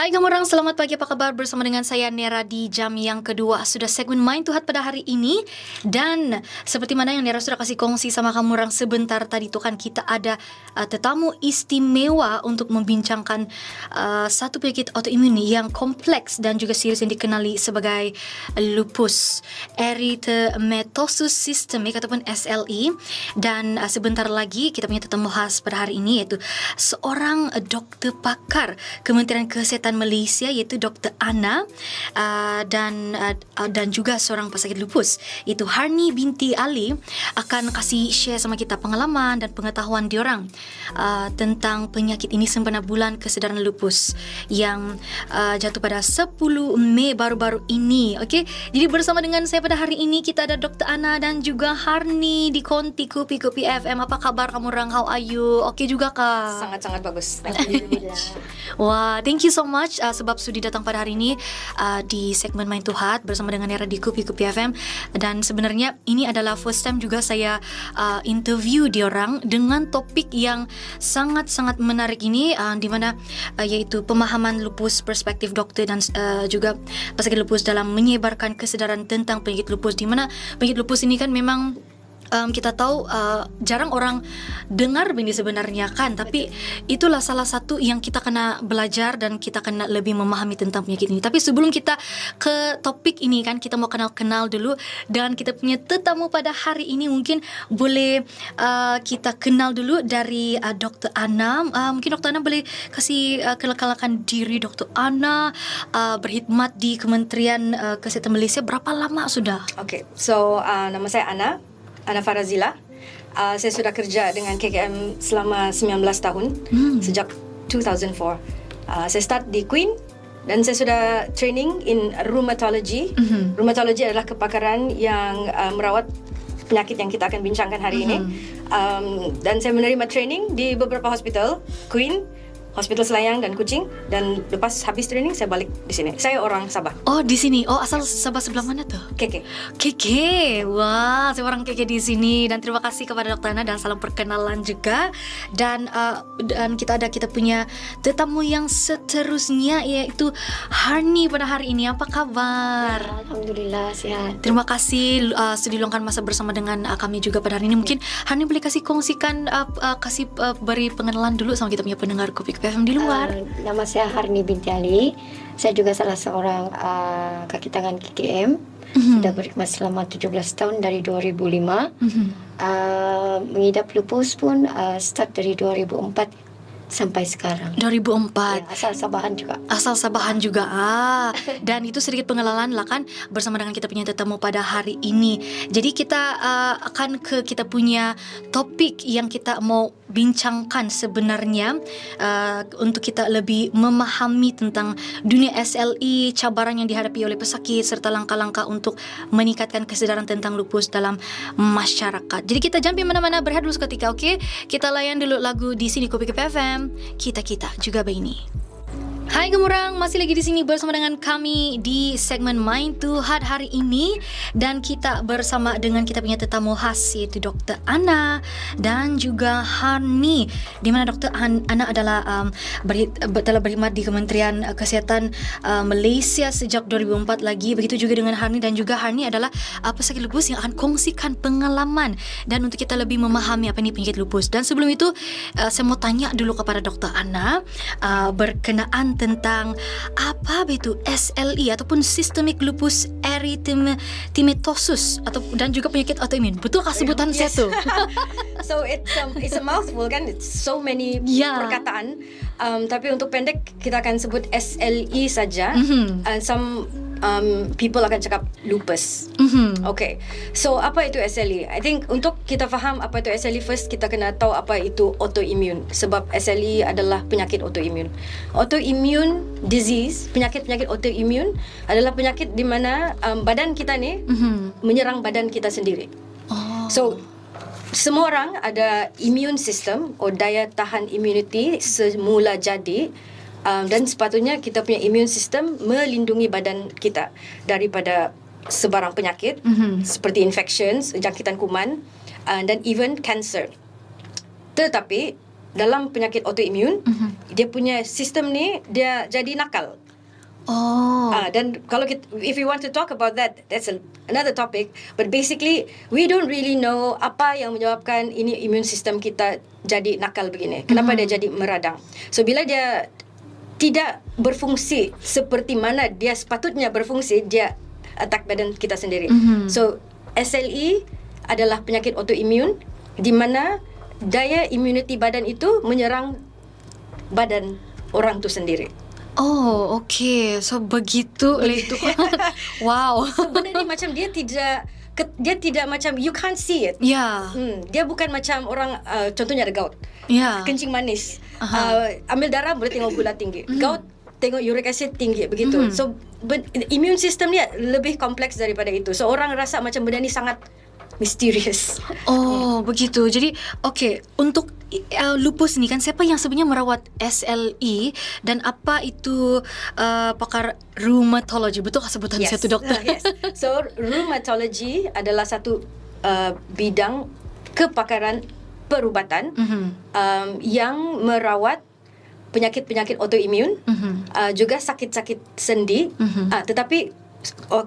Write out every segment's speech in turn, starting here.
Hai kamu orang, selamat pagi, apa kabar? Bersama dengan saya Nera di jam yang kedua. Sudah segmen Mind to Heart pada hari ini. Dan seperti mana yang Nera sudah kasih kongsi sama kamu orang sebentar tadi, itu kan kita ada tetamu istimewa untuk membincangkan satu penyakit autoimun yang kompleks dan juga serius yang dikenali sebagai lupus erythematosus systemic ataupun SLE. Dan sebentar lagi kita punya tetamu khas pada hari ini, iaitu seorang dokter pakar Kementerian Kesehatan Malaysia, iaitu Dr. Ana, dan juga seorang pesakit lupus, iaitu Harni binti Ali, akan kasih share sama kita pengalaman dan pengetahuan diorang tentang penyakit ini sempena bulan kesedaran lupus yang jatuh pada 10 Mei baru-baru ini. Okey, jadi bersama dengan saya pada hari ini kita ada Dr. Ana dan juga Harni di Konti Kupi FM. Apa kabar kamu orang? How are you? Okey juga kah? Sangat-sangat bagus. Alhamdulillah. Wah, thank you so much sebab sudi datang pada hari ini di segmen Mind to Heart bersama dengan Nera di Kupi FM. Dan sebenarnya ini adalah first time juga saya interview diorang dengan topik yang sangat-sangat menarik ini, di mana iaitu pemahaman lupus, perspektif doktor dan juga pesakit lupus dalam menyebarkan kesedaran tentang penyakit lupus, di mana penyakit lupus ini kan memang kita tahu jarang orang dengar ini sebenarnya kan, tapi itulah salah satu yang kita kena belajar dan kita kena lebih memahami tentang penyakit ini. Tapi sebelum kita ke topik ini kan, kita mau kenal-kenal dulu, dan kita punya tetamu pada hari ini. Mungkin boleh kita kenal dulu dari Dr. Ana. Mungkin Dr. Ana boleh kasih kenalkan diri. Dr. Ana berkhidmat di Kementerian Kesehatan Malaysia berapa lama sudah? Okay, so nama saya Ana Farazila. Saya sudah kerja dengan KKM selama 19 tahun, sejak 2004. Saya start di Queen dan saya sudah training in rheumatology. Rheumatology adalah kepakaran yang merawat penyakit yang kita akan bincangkan hari ini. Dan saya menerima training di beberapa hospital, Queen, Hospital Selayang dan Kuching, dan lepas habis training saya balik di sini. Saya orang Sabah. Oh, di sini. Oh, asal Sabah sebelah mana tuh? KK. KK. Wah, saya orang KK di sini. Dan terima kasih kepada Dr. Ana dan salam perkenalan juga. Dan kita punya tetamu yang seterusnya, yaitu Harni pada hari ini. Apa kabar? Ya, Alhamdulillah sehat. Terima kasih sudah luangkan masa bersama dengan kami juga pada hari ini. Mungkin Harni boleh kongsikan beri pengenalan dulu sama kita punya pendengar Kupi FM di luar. Nama saya Harni binti Ali. Saya juga salah seorang kaki tangan KKM. Sudah berkhidmat selama 17 tahun dari 2005. Mengidap lupus pun start dari 2004 sampai sekarang. 2004. Ya, asal Sabahan juga. Asal Sabahan juga. Dan itu sedikit pengenalan lah kan bersama dengan kita punya tetamu pada hari ini. Jadi kita akan ke kita punya topik yang kita mau bincangkan sebenarnya, untuk kita lebih memahami tentang dunia SLE, cabaran yang dihadapi oleh pesakit serta langkah-langkah untuk meningkatkan kesedaran tentang lupus dalam masyarakat. Jadi kita jangan mana-mana, berehat dulu seketika, okey? Kita layan dulu lagu di sini Kupi FM. Kita juga begini. Hai gemurang, masih lagi di sini bersama dengan kami di segmen Mind to Heart hari ini, dan kita bersama dengan kita punya tetamu khas, yaitu Dr. Ana dan juga Harni, di mana Dr. Ana adalah telah berkhidmat di Kementerian Kesehatan Malaysia sejak 2004 lagi. Begitu juga dengan Harni, dan juga Harni adalah pesakit lupus yang akan kongsikan pengalaman dan untuk kita lebih memahami apa ini penyakit lupus. Dan sebelum itu saya mau tanya dulu kepada Dr. Ana berkenaan tentang apa itu SLE ataupun Systemic Lupus Erythematosus dan juga penyakit autoimun. Betul kah sebutan saya tu? So it's a mouthful kan, it's so many perkataan. Tapi untuk pendek kita akan sebut SLE saja. Some people akan cakap lupus. Okay, so apa itu SLE? I think untuk kita faham apa itu SLE, first kita kena tahu apa itu autoimmune. Sebab SLE adalah penyakit autoimmune. Autoimmune disease, penyakit-penyakit autoimmune adalah penyakit di mana badan kita ni menyerang badan kita sendiri. So semua orang ada immune system atau daya tahan immunity semula jadi. Dan sepatutnya kita punya immune system melindungi badan kita daripada sebarang penyakit seperti infections, jangkitan kuman, dan even cancer. Tetapi dalam penyakit autoimun, dia punya sistem ni dia jadi nakal. Dan kalau if we want to talk about that, that's another topic. But basically, we don't really know apa yang menyebabkan ini immune system kita jadi nakal begini. Kenapa dia jadi meradang? So bila dia tidak berfungsi seperti mana dia sepatutnya berfungsi, dia attack badan kita sendiri. So SLE adalah penyakit autoimun di mana daya immunity badan itu menyerang badan orang tu sendiri. Oh, okay. So begitu itu. Wow. Sebenarnya macam dia tidak macam you can't see it. Dia bukan macam orang contohnya ada gout. Kencing manis. Ambil darah boleh tengok gula tinggi. Gout tengok uric acid tinggi begitu. So immune system dia lebih kompleks daripada itu. So orang rasa macam benda ni sangat misterius. Begitu. Jadi, untuk lupus ni kan, siapa yang sebenarnya merawat SLE dan apa itu pakar rheumatology? Betul sebutan satu dokter? Yes. So, rheumatology adalah satu bidang kepakaran perubatan yang merawat penyakit-penyakit autoimun, juga sakit-sakit sendi, tetapi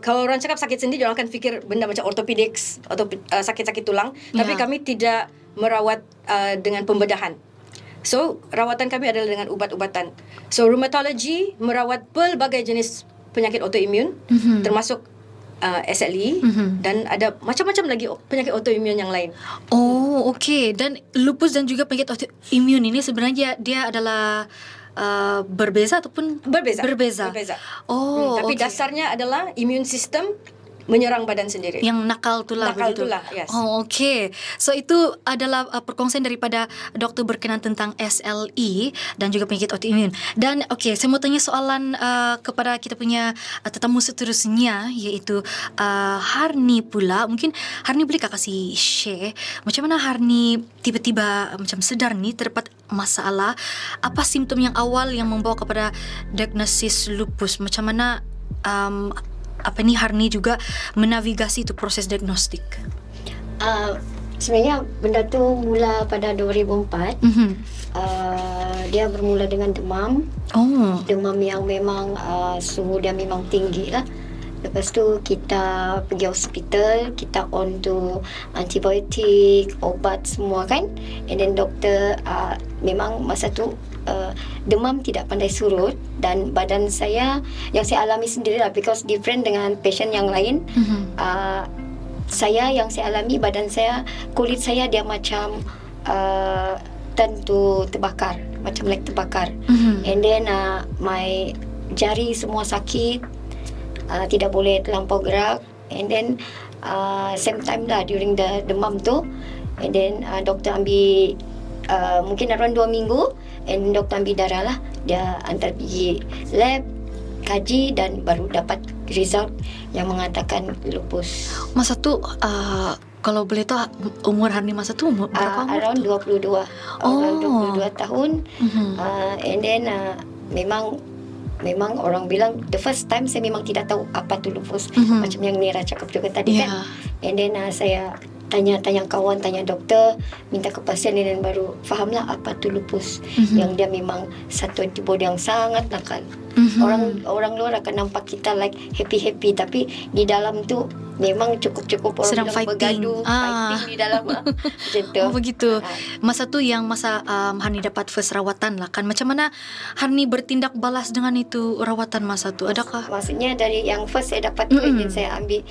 kalau orang cakap sakit sendi, orang akan fikir benda macam orthopedics atau sakit-sakit tulang. Tapi kami tidak merawat dengan pembedahan. So, rawatan kami adalah dengan ubat-ubatan. So, rheumatology merawat pelbagai jenis penyakit autoimun, termasuk SLE, dan ada macam-macam lagi penyakit autoimun yang lain. Dan lupus dan juga penyakit autoimun ini sebenarnya dia adalah berbeza ataupun berbeza. Tapi dasarnya adalah immune system menyerang badan sendiri. Yang nakal tulah begitu. Yes. So itu adalah perkongsian daripada doktor berkenaan tentang SLE dan juga penyakit autoimun. Dan saya mau tanya soalan kepada kita punya tetamu seterusnya, iaitu Harni pula. Mungkin Harni boleh kasih share macam mana Harni tiba-tiba macam sedar ni terdapat masalah, apa simptom yang awal yang membawa kepada diagnosis lupus, macam mana Harni juga menavigasi itu proses diagnostik? Sebenarnya benda tu mula pada 2004. Dia bermula dengan demam. Demam yang memang suhu dia memang tinggi lah. Lepas tu kita pergi hospital, kita on to antibiotik, obat semua kan. And then doktor memang masa tu demam tidak pandai surut, dan badan saya yang saya alami sendiri lah, because different dengan patient yang lain. Saya yang saya alami, badan saya, kulit saya dia macam tentu terbakar, macam like terbakar. And then my jari semua sakit, tidak boleh terlampau gerak. And then same time lah during the demam tu, and then doktor ambil mungkin around 2 minggu, and doktor ambil darah lah, dia hantar pergi lab, kaji, dan baru dapat result yang mengatakan lupus. Masa tu kalau boleh tahu umur Harni masa tu berapa umur? Around 22. Around 22 tahun. And then memang orang bilang the first time saya memang tidak tahu apa tu lupus. Macam yang Nira cakap juga tadi kan. And then saya tanya kawan, tanya doktor, minta kepastian, dan baru fahamlah apa tu lupus. Yang dia memang satu antibody yang sangat nakal. Orang luar akan nampak kita like happy, tapi di dalam tu memang cukup orang sedang fighting di dalam macam tu. Begitu. Masa tu yang Harni dapat first rawatan lah kan. Macam mana Harni bertindak balas dengan itu rawatan masa tu? Adakah? Maksudnya dari yang first saya dapat tu, dan saya ambil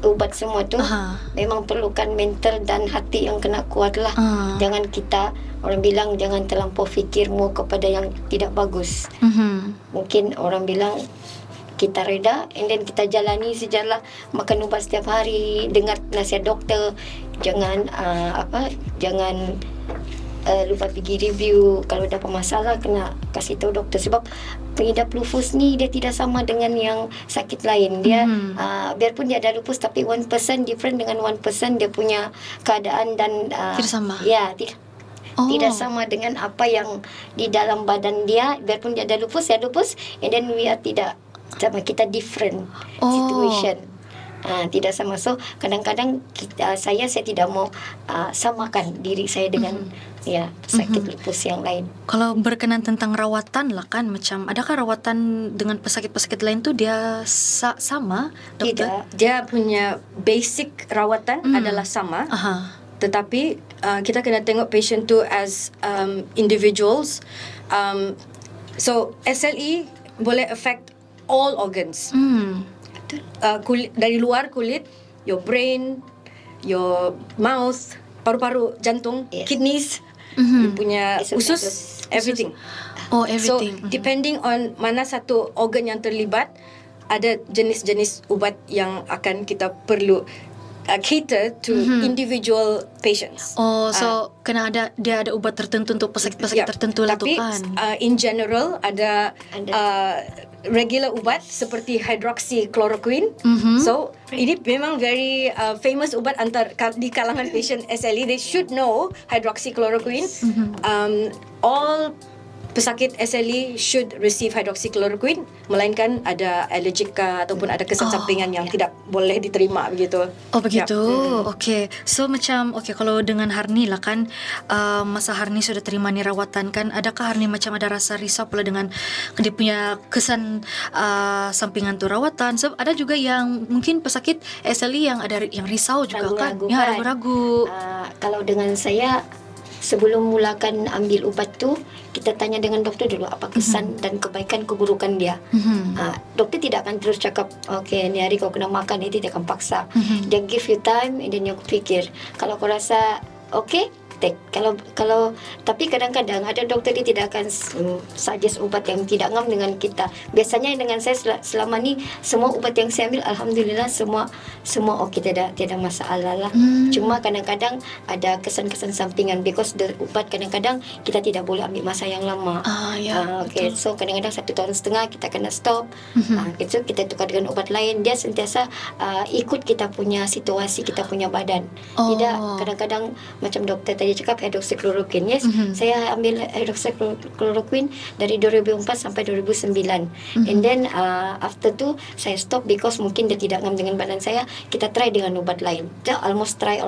ubat semua tu, memang perlukan mental dan hati yang kena kuat lah. Jangan kita, orang bilang jangan terlampau fikirmu kepada yang tidak bagus. Mungkin orang bilang kita reda, and then kita jalani sejalan, makan ubat setiap hari, dengar nasihat doktor, jangan jangan lupa pergi review. Kalau dapat masalah kena kasih tahu doktor, sebab pengidap lupus ni dia tidak sama dengan yang sakit lain. Dia biarpun dia ada lupus, tapi 1% different dengan 1% dia punya keadaan, dan tidak sama. Ya, tidak sama dengan apa yang di dalam badan dia. Biarpun dia ada lupus, and then we are tidak sama, kita different situation. Tidak sama. So kadang-kadang saya tidak mau samakan diri saya dengan pesakit lupus yang lain. Kalau berkenan tentang rawatan lah kan, macam adakah rawatan dengan pesakit-pesakit lain tu dia sama, dokter? Tidak, dia punya basic rawatan adalah sama. Tetapi kita kena tengok patient tu as individuals. So SLE boleh affect all organs. Kulit, dari luar kulit, your brain, your mouth, paru-paru, jantung, kidneys, punya usus, everything. Everything. So depending on mana satu organ yang terlibat, ada jenis-jenis ubat yang akan kita perlu cater to individual patients. So kena dia ada ubat tertentu untuk pesakit-pesakit tertentu lah tu kan. Tapi in general ada regular ubat seperti hydroxychloroquine. So ini memang very famous ubat di kalangan patient SLE. They should know hydroxychloroquine. All pesakit SLE should receive hydroxychloroquine, melainkan ada allergic ataupun ada kesan sampingan yang tidak boleh diterima begitu. Begitu. Okay. So macam kalau dengan Harni lah kan, masa Harni sudah terima ni rawatan kan, adakah Harni macam ada rasa risau pula dengan dia punya kesan sampingan tu rawatan? So ada juga yang mungkin pesakit SLE yang ada yang risau juga ragu-ragu kan? Ragu-ragu. Kalau dengan saya, sebelum mulakan ambil ubat tu, kita tanya dengan doktor dulu apa kesan dan kebaikan keburukan dia. Doktor tidak akan terus cakap, okay, ni hari kau kena makan, dia tidak akan paksa. Dia give you time, and then you fikir. Kalau kau rasa okay, take. Kalau tapi kadang-kadang ada doktor dia tidak akan suggest ubat yang tidak ngam dengan kita. Biasanya dengan saya selama ni semua ubat yang saya ambil alhamdulillah semua okey, tidak masalah lah. Cuma kadang-kadang ada kesan-kesan sampingan because the ubat kadang-kadang kita tidak boleh ambil masa yang lama. Okay, so kadang-kadang 1 tahun setengah kita kena stop. So kita tukar dengan ubat lain. Dia sentiasa ikut kita punya situasi, kita punya badan. Tidak kadang-kadang macam doktor tadi cakap hydroxychloroquine. Yes, saya ambil hydroxychloroquine dari 2004 sampai 2009. And then after tu saya stop because mungkin dia tidak ngam dengan badan saya. Kita try dengan ubat lain. Dia almost try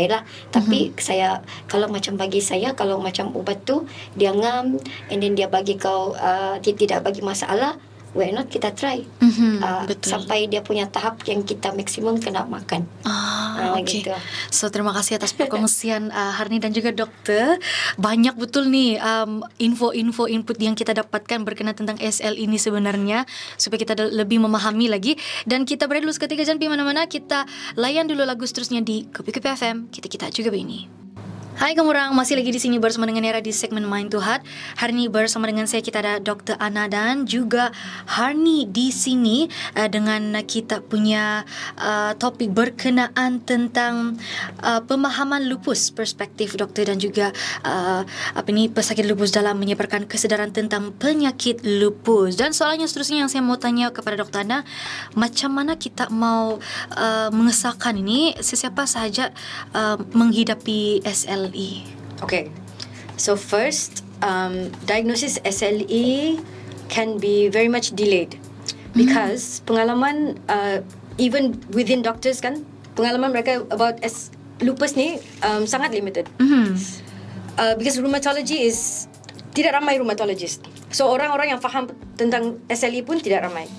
lah. Tapi saya, kalau macam bagi saya, kalau macam ubat tu dia ngam and then dia bagi kau dia tidak bagi masalah, why not kita try. Sampai dia punya tahap yang kita maksimum kena makan. Okay. Gitu. So terima kasih atas perkongsian Harni dan juga doktor. Banyak betul nih info-info input yang kita dapatkan berkenaan tentang SL ini sebenarnya, supaya kita lebih memahami lagi. Dan kita berada dulu seketika, jangan pergi mana-mana. Kita layan dulu lagu seterusnya di Kopi-Kopi FM. Kita juga begini. Hai kamu orang, masih lagi di sini bersama dengan Nera di segmen Mind to Heart. Hari ini bersama dengan saya kita ada Dr. Ana dan juga Harni di sini dengan kita punya topik berkenaan tentang pemahaman lupus, perspektif doktor dan juga pesakit lupus dalam menyebarkan kesedaran tentang penyakit lupus. Dan soalnya seterusnya yang saya mau tanya kepada Dr. Ana, macam mana kita mau mengesahkan ini, sesiapa sahaja menghidapi SLE? Okay, so first, diagnosis SLE can be very much delayed because pengalaman even within doctors kan, pengalaman mereka about lupus ni sangat limited. Because rheumatology is, tidak ramai rheumatologist. So orang-orang yang faham tentang SLE pun tidak ramai.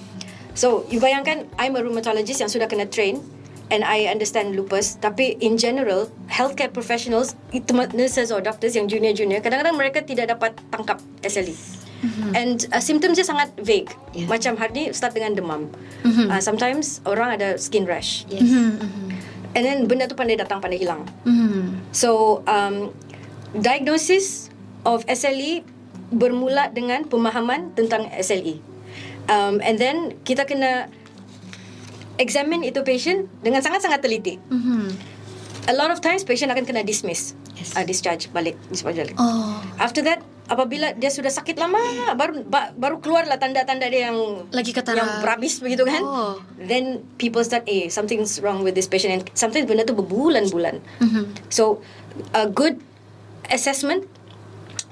So you bayangkan, I'm a rheumatologist yang sudah kena train and I understand lupus, tapi in general healthcare professionals, nurses or doctors yang junior, kadang-kadang mereka tidak dapat tangkap SLE. And symptoms dia sangat vague. Macam Harni start dengan demam. Sometimes orang ada skin rash. And then benda tu pandai datang, pandai hilang. So diagnosis of SLE bermula dengan pemahaman tentang SLE. And then kita kena examine itu patient dengan sangat-sangat teliti. A lot of times patient akan kena discharge balik. After that, apabila dia sudah sakit lama, baru keluarlah tanda-tanda dia yang lagi ketara, yang berhabis begitu kan. Then people start, something's wrong with this patient, and sometimes benda tu berbulan-bulan. So a good assessment,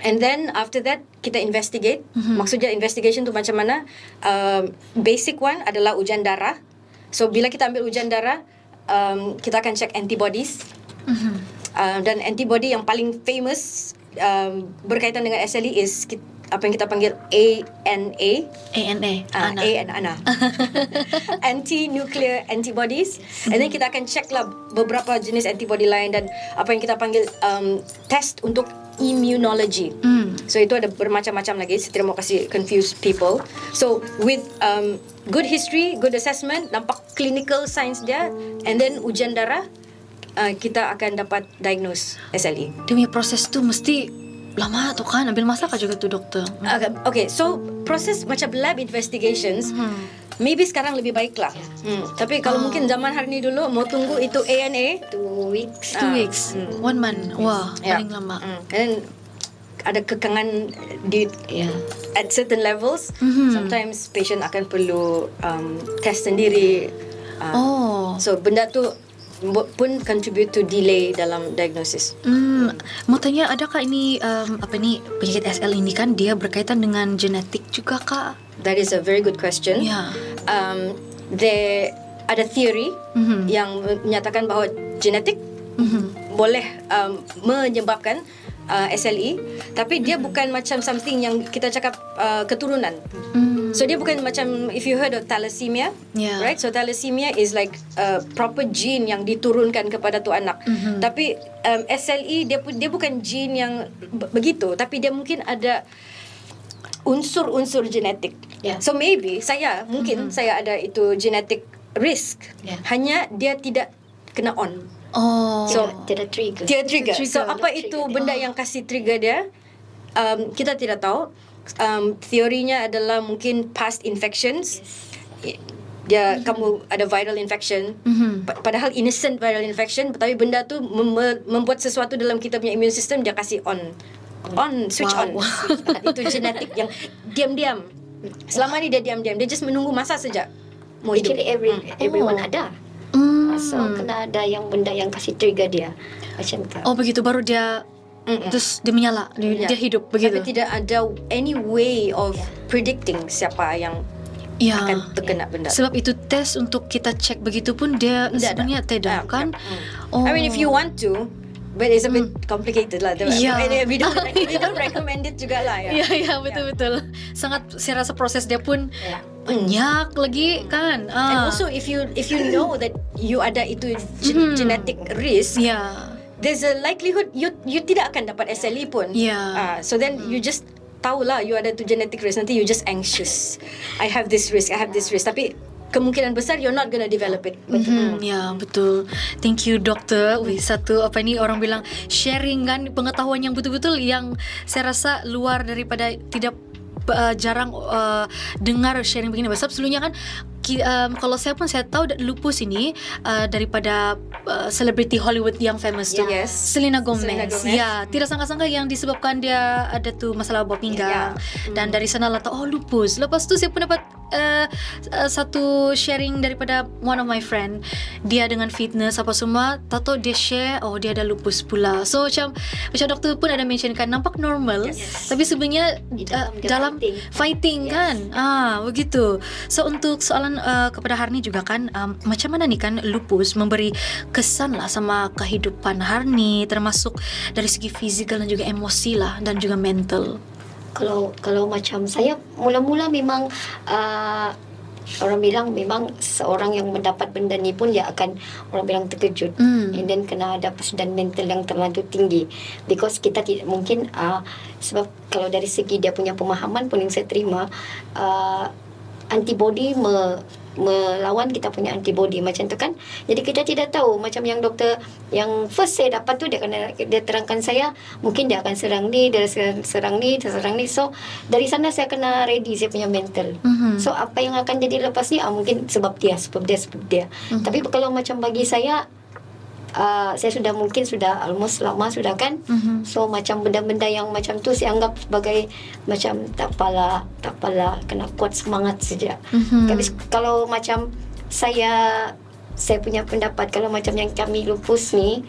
and then after that kita investigate. Maksudnya investigation tu macam mana? Basic one adalah ujian darah. So bila kita ambil ujian darah, kita akan check antibodies. Dan antibody yang paling famous berkaitan dengan SLE is apa yang kita panggil ANA. ANA. Anti-nuclear antibodies. And then kita akan check lah beberapa jenis antibody lain dan apa yang kita panggil test untuk immunology. So itu ada bermacam-macam lagi. Saya tidak mau kasih confuse people. So with good history, good assessment, nampak clinical science dia, and then ujian darah, kita akan dapat diagnose SLE. Dia punya proses tu mesti lama tu kan, ambil masa kah juga tu doktor? Okay, so proses macam lab investigations maybe sekarang lebih baik lah. Tapi kalau mungkin zaman hari ni dulu mau tunggu itu ANA 2 weeks. 2 weeks, 1 month. Wah, paling lama. And then ada kekangan di at certain levels. Sometimes patient akan perlu test sendiri. So benda tu pun contribute to delay dalam diagnosis. Mau tanya, adakah ini penyakit SL ini kan dia berkaitan dengan genetik juga kak? That is a very good question. There ada theory yang menyatakan bahawa genetik boleh menyebabkan SLE, tapi dia bukan macam something yang kita cakap keturunan. So dia bukan macam, if you heard of thalassemia, right? So thalassemia is like a proper gene yang diturunkan kepada tu anak. Tapi SLE dia bukan gene yang begitu, tapi dia mungkin ada unsur-unsur genetik. So maybe saya ada itu genetic risk. Hanya dia tidak kena on. So tidak trigger. So apa itu benda yang kasih trigger dia? Kita tidak tahu. Teorinya adalah mungkin past infections. Dia kamu ada viral infection, padahal innocent viral infection, tapi benda tu membuat sesuatu dalam kita punya immune system, dia kasih switch on. Itu genetik yang diam-diam. Selama ni dia diam-diam, dia just menunggu masa saja mau hidup. Actually everyone ada. So kena ada yang benda yang kasih trigger dia macam tu. Begitu baru dia terus dia menyala, dia hidup begitu. Tapi tidak ada any way of predicting siapa yang akan terkena benda. Sebab itu tes untuk kita cek begitu pun dia sebenarnya tidak kan. I mean if you want to, but it's a bit complicated lah. We don't recommend it juga lah. Betul-betul. Sangat saya rasa proses dia pun banyak lagi kan. And also if you know that you ada itu genetic risk, there's a likelihood you tidak akan dapat SLE pun. So then you just tahulah you ada tu genetic risk. Nanti you just anxious. I have this risk. Tapi kemungkinan besar you're not gonna develop it. Betul. Thank you doktor. Satu orang bilang sharing kan pengetahuan yang betul-betul yang saya rasa luar daripada tidak jarang dengar sharing begini. Sebab sebelumnya kan kalau saya pun saya tahu lupus ini daripada selebriti Hollywood yang famous tu, Selena Gomez. Tidak sangka-sangka yang disebabkan dia ada tu masalah buah pinggang. Dan dari sana lah tahu lupus. Lepas tu saya pun dapat satu sharing daripada one of my friend, dia dengan fitness apa semua, tahu dia share dia ada lupus pula. So macam doktor pun ada mentionkan nampak normal, tapi sebenarnya dalam fighting kan. Begitu. So untuk soalan kepada Harni juga kan, macam mana nih kan lupus memberi kesan lah sama kehidupan Harni, termasuk dari segi fizikal dan juga emosi lah, dan juga mental. Kalau macam saya mula-mula memang orang bilang memang seorang yang mendapat benda ni pun dia akan orang bilang terkejut. And then kena ada kesudahan mental yang terlalu tinggi, because kita tidak mungkin sebab kalau dari segi dia punya pemahaman pun yang saya terima, antibody melawan kita punya antibody macam tu kan. Jadi kita tidak tahu, macam yang doktor yang first saya dapat tu dia terangkan saya mungkin dia akan serang ni, dia serang ni. So dari sana saya kena ready saya punya mental. So apa yang akan jadi lepas ni mungkin sebab dia. Tapi kalau macam bagi saya sudah almost lama sudah kan. So macam benda-benda yang macam tu saya anggap sebagai macam tak apalah, kena kuat semangat saja. Tapi kalau macam saya punya pendapat, kalau macam yang kami lupus ni,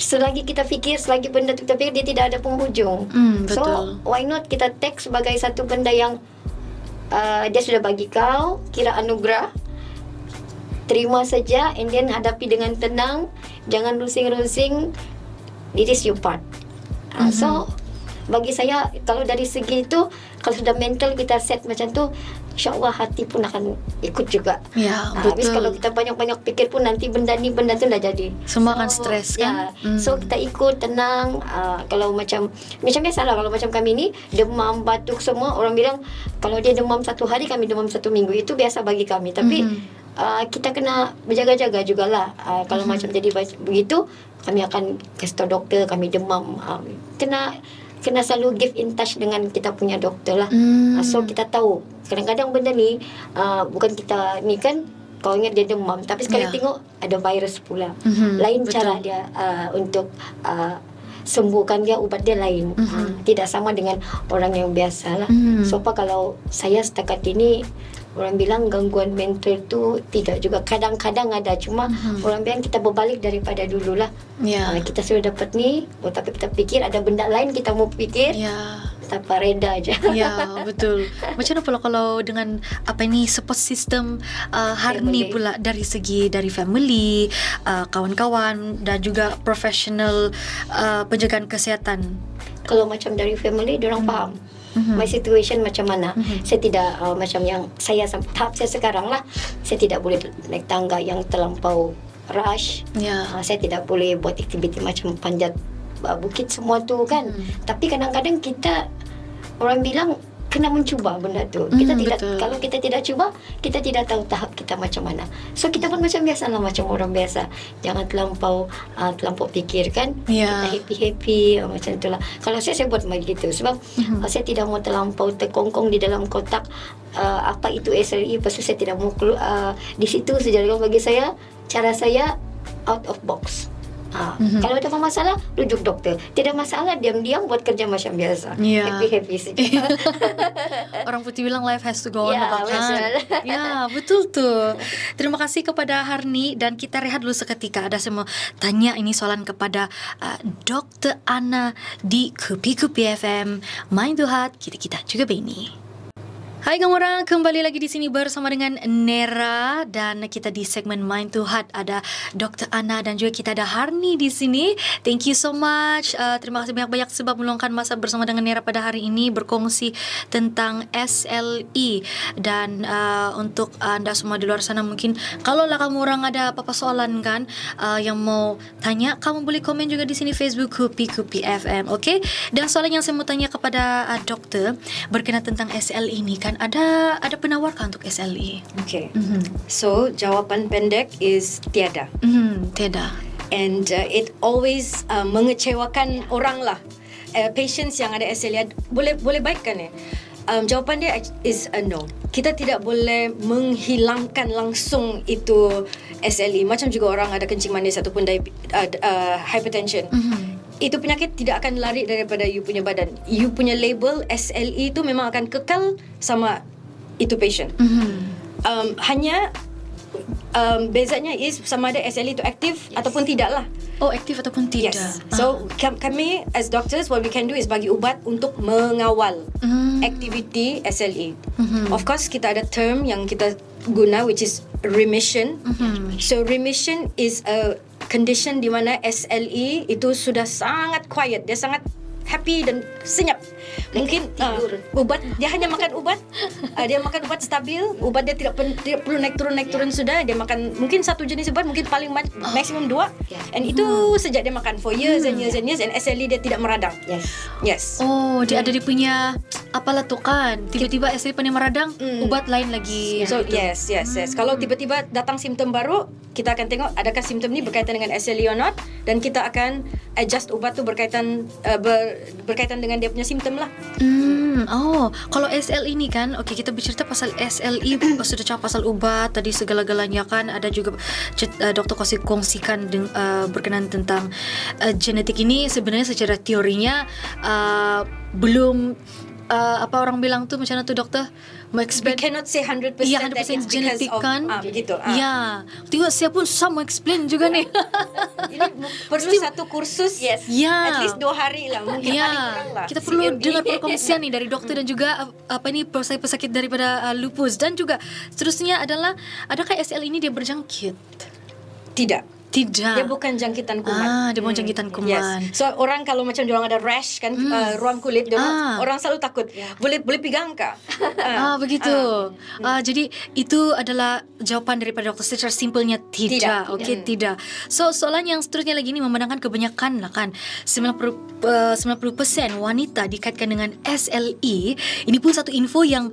selagi kita fikir, selagi benda tu kita fikir, dia tidak ada penghujung. So why not kita take sebagai satu benda yang dia sudah bagi kau, kira anugerah. terima saja, and then hadapi dengan tenang, jangan rusing-rusing. It is your part. So bagi saya, kalau dari segi itu, kalau sudah mental kita set macam tu, insyaAllah hati pun akan ikut juga. Ya, betul. Habis kalau kita banyak-banyak fikir pun nanti benda tu dah jadi. Semua akan stres kan? So kita ikut tenang. Kalau macam biasalah, kalau macam kami ni demam, batuk semua, orang bilang kalau dia demam 1 hari, kami demam 1 minggu, itu biasa bagi kami. Tapi kita kena berjaga-jaga jugalah. Kalau macam jadi begitu, kami akan kasih tahu doktor kami demam. Kena selalu give in touch dengan kita punya doktor lah. So kita tahu kadang-kadang benda ni bukan kita ni kan, kau ingat dia demam, tapi sekali tengok ada virus pula. Lain betul. Cara dia untuk sembuhkan dia, ubat dia lain. Tidak sama dengan orang yang biasa lah. So kalau saya setakat ini, orang bilang gangguan mental tu tidak juga, kadang-kadang ada, cuma orang bilang kita berbalik daripada dululah. Kita sudah dapat ni, tapi kita fikir ada benda lain kita mau fikir, tanpa reda aja. Ya, betul. Macam mana pula kalau dengan support system Harni pula, dari segi dari family, kawan-kawan dan juga profesional penjagaan kesihatan? Kalau macam dari family, diorang faham my situation macam mana. Saya tidak macam yang tahap saya sekarang lah, saya tidak boleh naik tangga yang terlampau rush. Saya tidak boleh buat aktiviti macam panjat bukit semua tu kan. Tapi kadang-kadang kita, orang bilang kena mencuba benda tu. Kita tidak, kalau kita tidak cuba, kita tidak tahu tahap kita macam mana. So kita pun macam biasa lah, macam orang biasa. Jangan terlampau fikir kan. Kita happy-happy macam tu lah. Kalau saya buat begitu sebab saya tidak mau terlampau terkongkong di dalam kotak apa itu SLE. Lepas tu saya tidak mau di situ saja. Bagi saya, cara saya out of box. Kalau ada masalah, rujuk doktor. Tidak masalah, diam-diam buat kerja macam biasa. Happy-happy saja. Orang putih bilang life has to go on. Ya, betul tuh. Terima kasih kepada Harni, dan kita rehat dulu seketika. Ada saya mau tanya ini soalan kepada Dr. Ana di Kupi-Kupi FM. Mind to Heart, kita juga Beni. Hai kamu orang, kembali lagi di sini bersama dengan Nera, dan kita di segmen Mind to Heart ada Dr. Ana dan juga kita ada Harni di sini. Thank you so much. Terima kasih banyak-banyak sebab meluangkan masa bersama dengan Nera pada hari ini berkongsi tentang SLE. Dan untuk anda semua di luar sana, mungkin kalau lah kamu orang ada apa-apa soalan kan yang mau tanya, kamu boleh komen juga di sini Facebook Kupi-Kupi FM, okay? Dan soalan yang saya mau tanya kepada dokter berkenaan tentang SLE ini kan, ada penawar kah untuk SLE? Okay. So jawapan pendek is tiada. Tiada. And it always mengecewakan orang lah. Patients yang ada SLE boleh baikkan jawapan dia is a no. Kita tidak boleh menghilangkan langsung itu SLE. Macam juga orang ada kencing manis ataupun hypertension. Itu penyakit tidak akan lari daripada you punya badan. You punya label SLE itu memang akan kekal sama itu patient. Hanya bezanya is sama ada SLE itu aktif ataupun tidak lah. Oh, aktif ataupun tidak. Yes. So kami as doctors, what we can do is bagi ubat untuk mengawal aktiviti SLE. Of course kita ada term yang kita guna, which is remission. So remission is a condition di mana SLE itu sudah sangat quiet, dia sangat happy dan senyap. Mungkin ubat, dia hanya makan ubat, dia makan ubat stabil, ubat dia tidak perlu naik turun sudah. Dia makan mungkin satu jenis ubat, mungkin paling maksimum 2, and itu sejak dia makan for years and years and years, and SLE dia tidak meradang. Yes. Oh, dia ada dia punya apalah tu kan, tiba-tiba SLE pandai meradang, ubat lain lagi. So yes. Kalau tiba-tiba datang simptom baru, kita akan tengok adakah simptom ni berkaitan dengan SLE or not, dan kita akan adjust ubat tu berkaitan dengan dia punya simptom lah. Oh, kalau SLE ini kan, okay, kita bercerita pasal SLE, sudah cakap pasal ubat tadi segala-galanya kan, ada juga doktor kongsikan berkenaan tentang genetik ini. Sebenarnya secara teorinya belum apa orang bilang tuh macam mana tuh doktor? We cannot say 100% yeah, that it's because genetik of kan? Begitu. Ya, tengok saya pun sama explain juga nih. Ini perlu satu kursus. Yes. At least 2 hari lah, mungkin paling kurang lah. Kita perlu dengar perkongsian nih dari dokter dan juga apa ni pesakit daripada lupus, dan juga seterusnya adalah adakah SL ini dia berjangkit? Tidak. Tidak. Dia bukan jangkitan kuman. Dia bukan jangkitan kuman. Yes. So orang kalau macam diorang ada rash kan, ruang kulit, orang selalu takut. Boleh pegang kah? Begitu. Jadi itu adalah jawapan daripada dokter secara simpelnya tidak. Okey, tidak. So soalan yang seterusnya lagi ni memandangkan kebanyakan lah kan 90% wanita dikaitkan dengan SLE. Ini pun satu info yang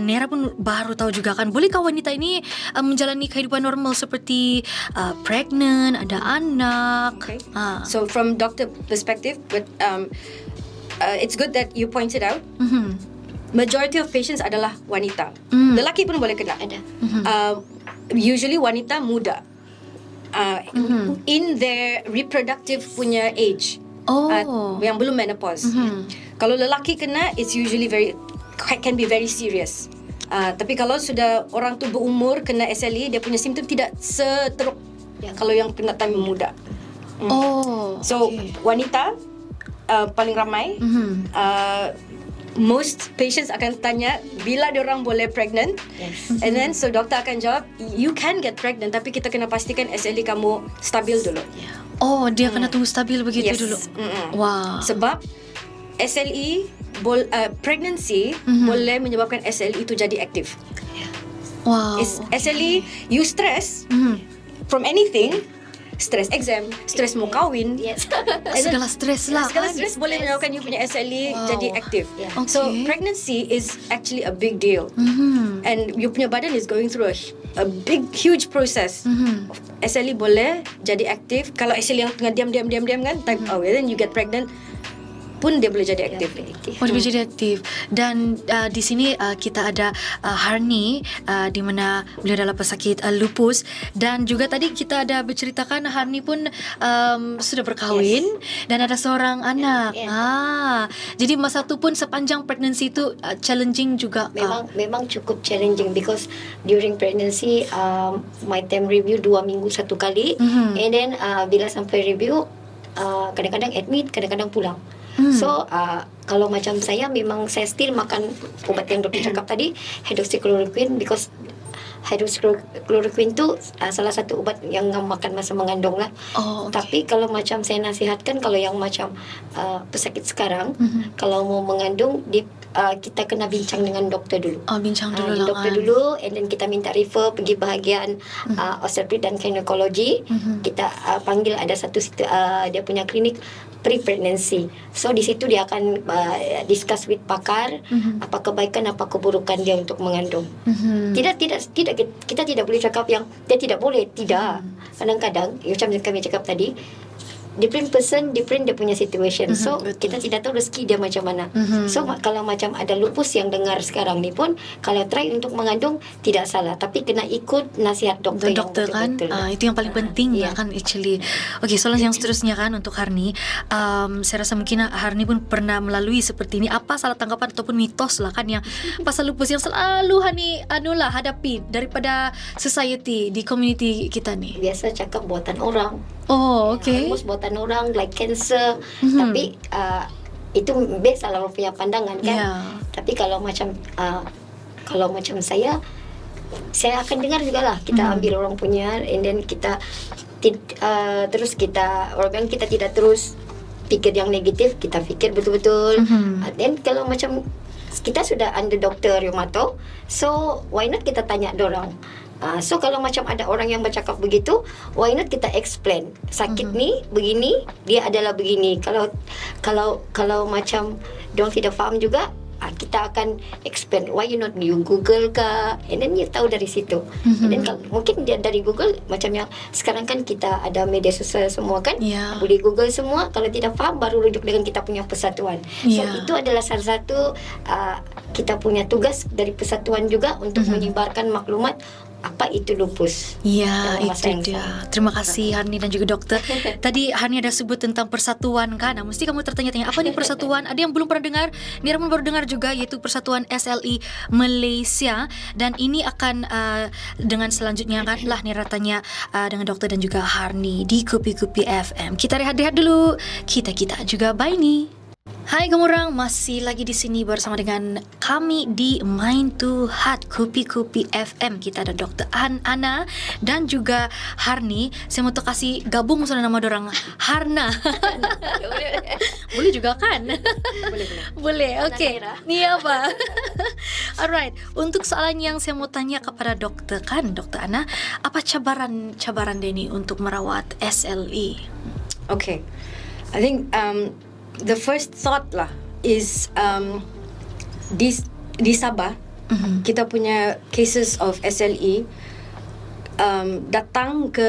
Nera pun baru tahu juga kan. Bolehkah wanita ini menjalani kehidupan normal seperti pregnant, ada anak? Okay. So from doctor perspective, but it's good that you pointed out. Majority of patients adalah wanita. Lelaki pun boleh kena. Ada. Usually wanita muda. In their reproductive punya age. Yang belum menopause. Kalau lelaki kena, it's usually can be very serious. Tapi kalau sudah orang tu berumur kena SLE, dia punya simptom tidak seteruk kalau yang kena time muda. So wanita paling ramai. Most patients akan tanya bila diorang boleh pregnant. And then so doktor akan jawab, you can get pregnant, tapi kita kena pastikan SLE kamu stabil dulu. Dia kena tunggu stabil begitu dulu. Wow. Sebab SLE pregnancy boleh menyebabkan SLE itu jadi aktif. Wow. SLE, you stress from anything, stress exam, stress mau kahwin, segala stres lah. Segala stres boleh menyebabkan you punya SLE jadi aktif. So pregnancy is actually a big deal, and you punya badan is going through a big huge process. SLE boleh jadi aktif. Kalau SLE yang tengah diam kan, type then you get pregnant pun dia boleh jadi aktif. Dia boleh jadi aktif. Dan di sini kita ada Harni, di mana beliau adalah pesakit lupus, dan juga tadi kita ada berceritakan Harni pun sudah berkahwin dan ada seorang anak. Jadi masa tu pun sepanjang pregnancy itu challenging juga. Memang cukup challenging because during pregnancy my time review 2 minggu 1 kali, and then bila sampai review kadang-kadang admit, kadang-kadang pulang. So kalau macam saya, memang saya still makan ubat yang doktor cakap tadi, hydroxychloroquine, because hydroxychloroquine tu salah satu ubat yang makan masa mengandung lah. Tapi kalau macam saya nasihatkan, kalau yang macam pesakit sekarang, kalau mau mengandung, kita kena bincang dengan doktor dulu. Bincang dulu lah. Doktor dulu, and then kita minta refer pergi bahagian obstetrik dan gynecology. Kita panggil ada satu dia punya klinik pre-pregnancy. So di situ dia akan discuss with pakar apa kebaikan, apa keburukan dia untuk mengandung. Tidak kita tidak boleh cakap yang dia tidak boleh. Tidak. Kadang-kadang macam kami cakap tadi, different person, different dia punya situation. So kita tidak tahu rezeki dia macam mana. So kalau macam ada lupus yang dengar sekarang ni pun, kalau try untuk mengandung tidak salah, tapi kena ikut nasihat doktor yang betul-betul kan. Itu yang paling penting kan actually. Okay, soalan yang seterusnya kan untuk Harni. Saya rasa mungkin Harni pun pernah melalui seperti ini. Apa salah tanggapan ataupun mitos lah kan yang pasal lupus yang selalu Harni hadapi daripada society di community kita ni? Biasa cakap buatan orang. Okay. Lupus buatan orang, like cancer. Tapi itu biasa lah orang punya pandangan kan. Tapi kalau macam saya akan dengar jugalah. Kita ambil orang punya, and then kita terus kita orang bilang kita tidak terus fikir yang negatif, kita fikir betul-betul. Dan kalau macam kita sudah under doktor rheumato, so why not kita tanya dorang. So kalau macam ada orang yang bercakap begitu, why not kita explain sakit ni begini, dia adalah begini. Kalau macam dorang tidak faham juga, kita akan explain. Why you not you Google ke, and then you tahu dari situ. And then mungkin dia dari Google, macam yang sekarang kan kita ada media sosial semua kan, boleh Google semua. Kalau tidak faham, baru rujuk dengan kita punya persatuan. So itu adalah salah satu kita punya tugas dari persatuan juga untuk menyebarkan maklumat apa itu lupus. Ya, itu dia. Terima kasih Harni dan juga dokter. Tadi Harni ada sebut tentang persatuan kan. Nah, mesti kamu tertanya-tanya, apa nih persatuan? Ada yang belum pernah dengar? Nira pun baru dengar juga, yaitu Persatuan SLI Malaysia. Dan ini akan dengan selanjutnya kan lah Nira tanya dengan dokter dan juga Harni di Kupi-Kupi FM. Kita rehat-rehat dulu. Kita juga bye nih. Hai gemurang, masih lagi di sini bersama dengan kami di Mind to Heart Kupi-Kupi FM. Kita ada Dr. Ana dan juga Harni. Saya mau kasih gabung sama nama dorang Harna. Boleh juga kan? Boleh. Oke. Iya apa? Alright. Untuk soalan yang saya mau tanya kepada dokter kan, Dr. Ana, apa cabaran Denny untuk merawat SLE? Okay, I think the first thought lah is di Sabah kita punya cases of SLE datang ke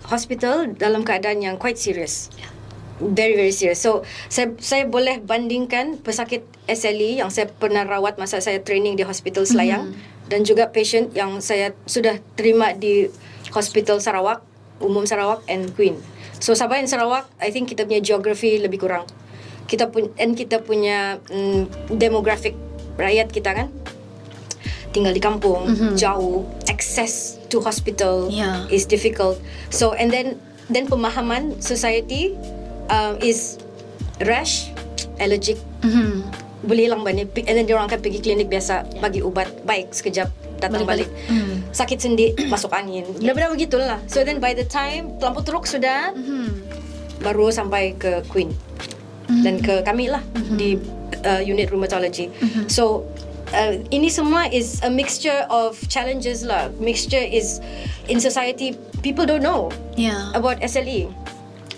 hospital dalam keadaan yang quite serious, very very serious. So saya boleh bandingkan pesakit SLE yang saya pernah rawat masa saya training di Hospital Selayang dan juga patient yang saya sudah terima di Hospital Sarawak, Umum Sarawak and Queen. So Sabah dan Sarawak, I think kita punya geography lebih kurang. Kita punya demographic rakyat kita kan tinggal di kampung, jauh, access to hospital is difficult. So and then pemahaman society is rash, allergic, boleh hilang balik, and then diorang akan pergi klinik biasa bagi ubat baik sekejap datang balik. Sakit sendi masuk angin, benar-benar begitulah. So then by the time terlampau teruk sudah baru sampai ke Queen dan ke kami lah di unit rheumatology. So ini semua is a mixture of challenges lah. Mixture is in society, people don't know about SLE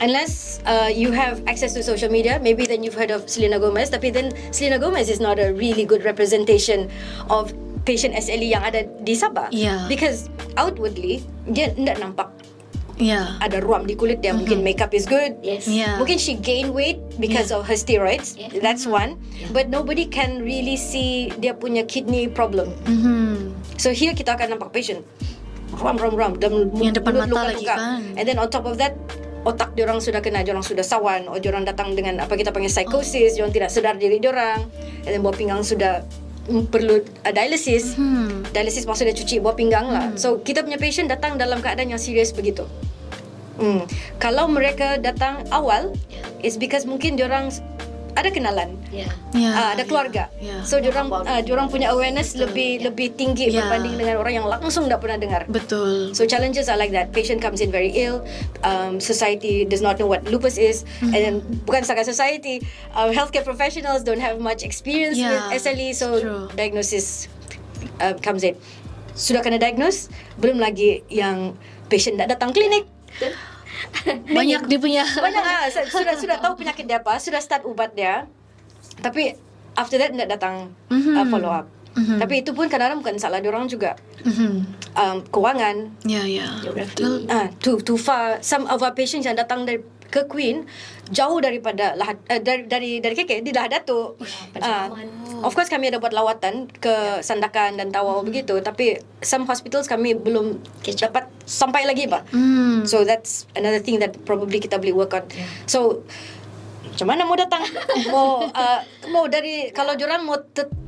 unless you have access to social media. Maybe then you've heard of Selena Gomez, tapi then Selena Gomez is not a really good representation of patient SLE yang ada di Sabah, because outwardly dia tidak nampak ada ruam di kulit dia. Mungkin makeup is good, mungkin she gain weight because of her steroids, that's one, but nobody can really see dia punya kidney problem. So here kita akan nampak patient ruam dan yang depan mata lagi luka. kan, and then on top of that otak diorang sudah kena, diorang sudah sawan, or diorang datang dengan apa kita panggil psychosis, diorang tidak sedar diri diorang, and then buah pinggang sudah perlu dialisis. Dialisis maksudnya cuci buah pinggang lah. So kita punya patient datang dalam keadaan yang serius begitu. Kalau mereka datang awal, it's because mungkin diorang ada kenalan, ada keluarga. So diorang punya awareness lebih tinggi berbanding dengan orang yang langsung tak pernah dengar. Betul. So challenges are like that. Patient comes in very ill. Society does not know what lupus is, and then bukan sahaja society, healthcare professionals don't have much experience with SLE. So diagnosis comes in. Sudah kena diagnose, belum lagi yang patient tak datang klinik. Banyak dia punya sudah tahu penyakit dia apa, sudah start ubat dia, tapi after that tidak datang follow up. Tapi itu pun kadang-kadang bukan salah diorang juga. Kewangan, betul. Too far. Some of our patients yang datang dari ke Queen jauh daripada dari KK di Lahad Datuk. Of course kami ada buat lawatan ke Sandakan dan Tawau begitu, tapi some hospitals kami belum dapat sampai lagi Pak. So that's another thing that probably kita boleh work on. So macam mana mau datang? Mau dari, kalau diorang mau